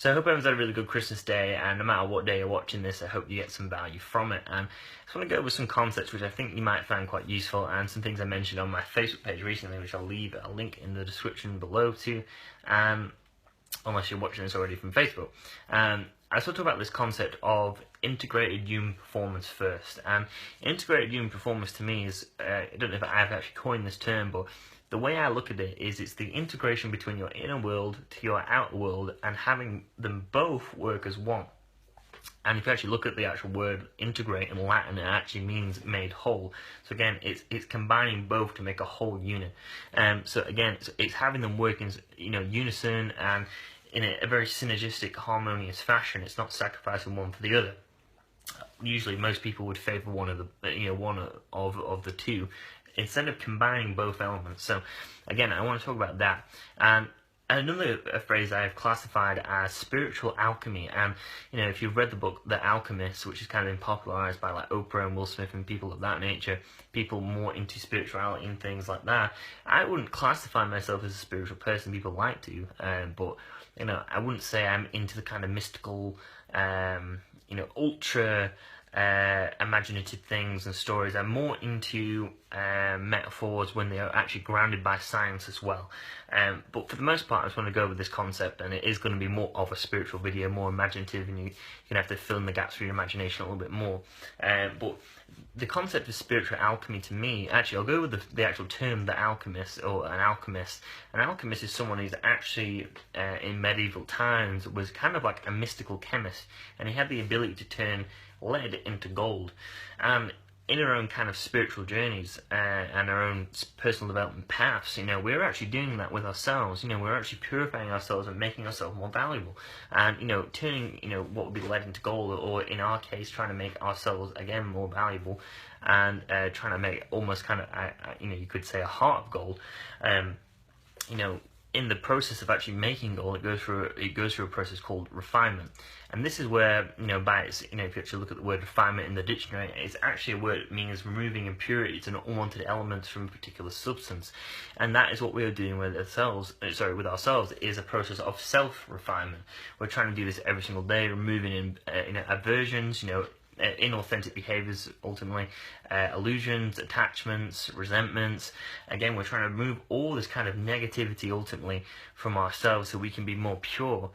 So I hope everyone's had a really good Christmas day, and no matter what day you're watching this, I hope you get some value from it. And I just want to go over some concepts which I think you might find quite useful, and some things I mentioned on my Facebook page recently, which I'll leave a link in the description below to, unless you're watching this already from Facebook. I just want to talk about this concept of integrated human performance first. And integrated human performance to me is, I don't know if I've actually coined this term, but the way I look at it is it's the integration between your inner world to your outer world and having them both work as one. And if you actually look at the actual word integrate in Latin, it actually means made whole. So again, it's combining both to make a whole unit. So again, it's having them work in unison and in a very synergistic, harmonious fashion. It's not sacrificing one for the other. Usually, most people would favour one of the two instead of combining both elements. So again, I want to talk about that. And another phrase I have classified as spiritual alchemy, and if you've read the book The Alchemist, which has kind of been popularized by like Oprah and Will Smith and people of that nature, people more into spirituality and things like that, I wouldn't classify myself as a spiritual person. People like to, but I wouldn't say I'm into the kind of mystical, ultra imaginative things and stories. I'm more into metaphors when they are actually grounded by science as well. But for the most part, I just want to go over this concept, and it is going to be more of a spiritual video, more imaginative, and you're going to have to fill in the gaps for your imagination a little bit more. But the concept of spiritual alchemy to me, actually, I'll go with the actual term, the alchemist, or an alchemist. An alchemist is someone who's actually, in medieval times, was kind of like a mystical chemist, and he had the ability to turn lead into gold. And in our own kind of spiritual journeys and our own personal development paths, we're actually doing that with ourselves. We're actually purifying ourselves and making ourselves more valuable, and turning what would be lead into gold, or in our case, trying to make ourselves again more valuable, and trying to make almost kind of you could say a heart of gold. In the process of actually making gold, it goes through a process called refinement, and this is where by its if you actually look at the word refinement in the dictionary, it's actually a word that means removing impurities and unwanted elements from a particular substance, and that is what we are doing with ourselves. Is a process of self-refinement. We're trying to do this every single day, removing aversions, inauthentic behaviors, ultimately, illusions, attachments, resentments. Again, we're trying to remove all this kind of negativity ultimately from ourselves, so we can be more pure,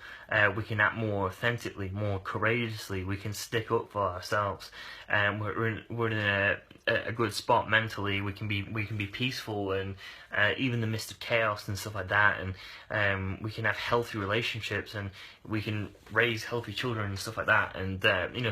we can act more authentically, more courageously, we can stick up for ourselves, and we're in a good spot mentally. We can be peaceful, and even in the midst of chaos and stuff like that, and we can have healthy relationships, and we can raise healthy children and stuff like that, and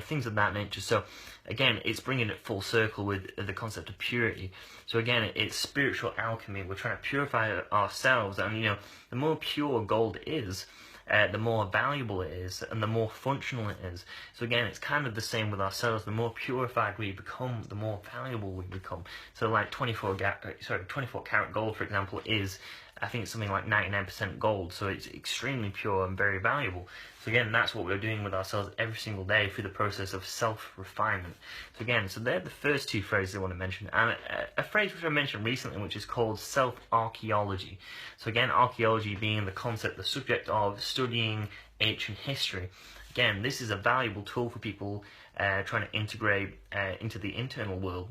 things of that nature. So again, it's bringing it full circle with the concept of purity. So again, it's spiritual alchemy. We're trying to purify ourselves, and the more pure gold is, the more valuable it is, and the more functional it is. So again, it's kind of the same with ourselves. The more purified we become, the more valuable we become. So like 24 karat gold, for example, is, I think it's something like 99% gold, so it's extremely pure and very valuable. So again, that's what we're doing with ourselves every single day through the process of self-refinement. So again, they're the first two phrases I want to mention, and a phrase which I mentioned recently, which is called self-archeology. So again, archaeology being the concept, the subject of studying ancient history. Again, this is a valuable tool for people trying to integrate into the internal world,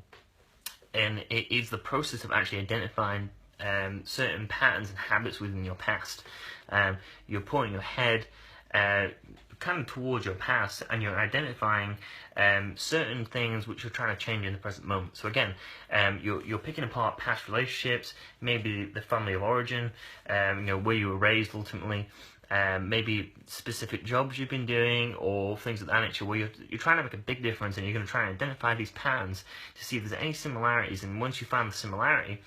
and it is the process of actually identifying certain patterns and habits within your past. You're pointing your head kind of towards your past, and you're identifying certain things which you're trying to change in the present moment. So again, you're picking apart past relationships, maybe the family of origin, where you were raised ultimately, maybe specific jobs you've been doing, or things of that nature, where you're trying to make a big difference, and you're going to try and identify these patterns to see if there's any similarities. And once you find the similarity,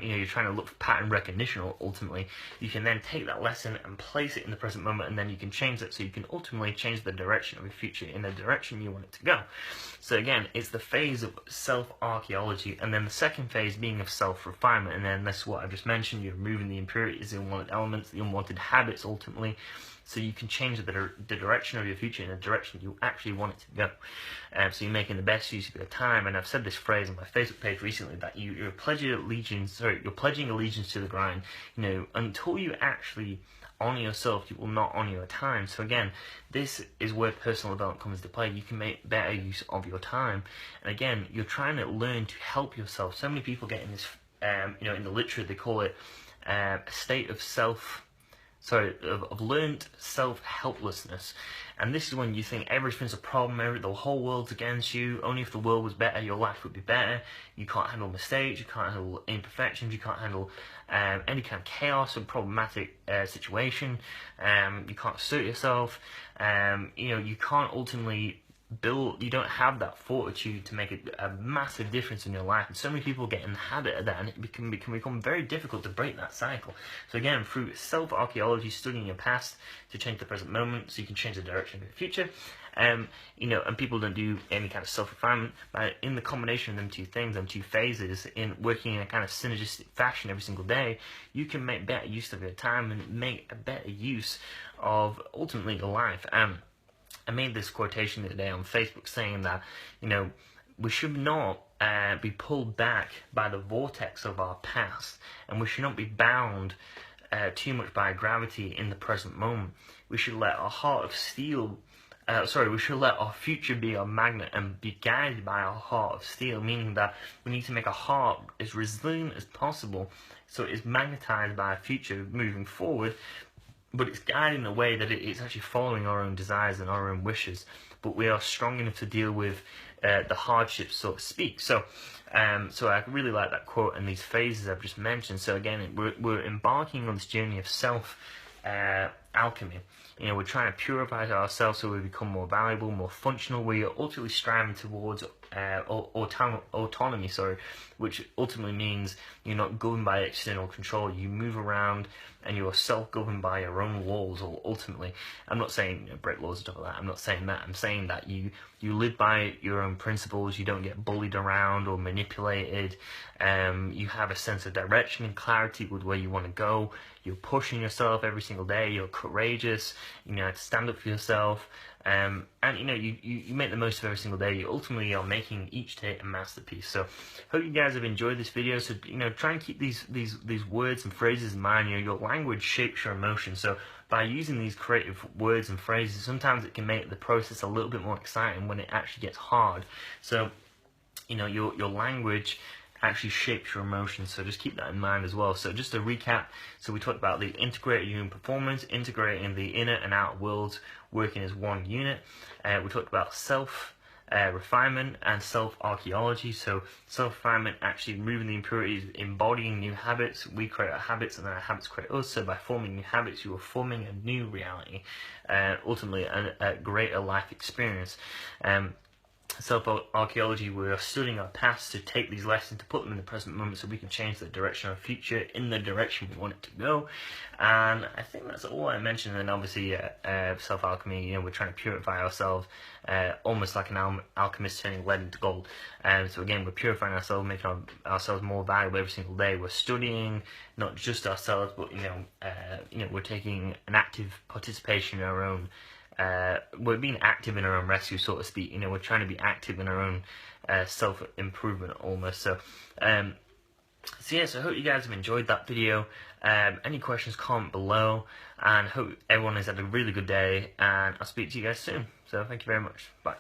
you're trying to look for pattern recognition ultimately, you can then take that lesson and place it in the present moment, and then you can change it, so you can ultimately change the direction of your future in the direction you want it to go. So again, it's the phase of self-archaeology, and then the second phase being of self-refinement, and then that's what I've just mentioned. You're removing the impurities, the unwanted elements, the unwanted habits ultimately, so you can change the direction of your future in the direction you actually want it to go. So you're making the best use of your time. And I've said this phrase on my Facebook page recently, that you're pledging allegiance to the grind. Until you actually honor yourself, you will not honor your time. So again, this is where personal development comes into play. You can make better use of your time. And again, you're trying to learn to help yourself. So many people get in this, in the literature, they call it a state of learned self-helplessness. And this is when you think everything's a problem, the whole world's against you, only if the world was better, your life would be better. You can't handle mistakes, you can't handle imperfections, you can't handle any kind of chaos or problematic situation. You can't assert yourself. You can't ultimately you don't have that fortitude to make a massive difference in your life, and so many people get in the habit of that, and it can become very difficult to break that cycle. So again, through self-archeology, studying your past to change the present moment so you can change the direction of the future, and people don't do any kind of self-refinement, but in the combination of them two things, them two phases, in working in a kind of synergistic fashion every single day, you can make better use of your time and make a better use of ultimately your life. I made this quotation the other day on Facebook saying that, we should not be pulled back by the vortex of our past, and we should not be bound too much by gravity in the present moment. We should let our heart of steel, we should let our future be our magnet and be guided by our heart of steel, meaning that we need to make our heart as resilient as possible so it is magnetized by our future moving forward, but it's guided in a way that it's actually following our own desires and our own wishes, but we are strong enough to deal with the hardships, so to speak. So I really like that quote and these phases I've just mentioned. So again, we're embarking on this journey of self-alchemy. We're trying to purify ourselves so we become more valuable, more functional. We are ultimately striving towards autonomy, which ultimately means you're not governed by external control. You move around and you are self-governed by your own laws. Or ultimately, I'm not saying break laws and stuff like that. I'm not saying that. I'm saying that you live by your own principles. You don't get bullied around or manipulated. You have a sense of direction and clarity with where you want to go. You're pushing yourself every single day. You're courageous. To stand up for yourself. And you make the most of every single day. You ultimately are making each day a masterpiece. So hope you guys have enjoyed this video. So try and keep these words and phrases in mind. Your language shapes your emotions. So by using these creative words and phrases, sometimes it can make the process a little bit more exciting when it actually gets hard. So your language actually shapes your emotions, so just keep that in mind as well. So just to recap, so we talked about the integrated human performance, integrating the inner and outer worlds, working as one unit. We talked about self-refinement and self-archeology. So self-refinement, actually removing the impurities, embodying new habits. We create our habits and then our habits create us. So by forming new habits, you are forming a new reality, ultimately a greater life experience. Self-archeology, we are studying our past to take these lessons, to put them in the present moment so we can change the direction of our future in the direction we want it to go. And I think that's all I mentioned. And obviously self-alchemy, we're trying to purify ourselves, almost like an alchemist turning lead into gold. So again, we're purifying ourselves, making ourselves more valuable every single day. We're studying not just ourselves, but we're taking an active participation in our own we're being active in our own rescue, so to speak. We're trying to be active in our own self-improvement almost. So I hope you guys have enjoyed that video. Any questions, comment below, and hope everyone has had a really good day, and I'll speak to you guys soon. So thank you very much. Bye.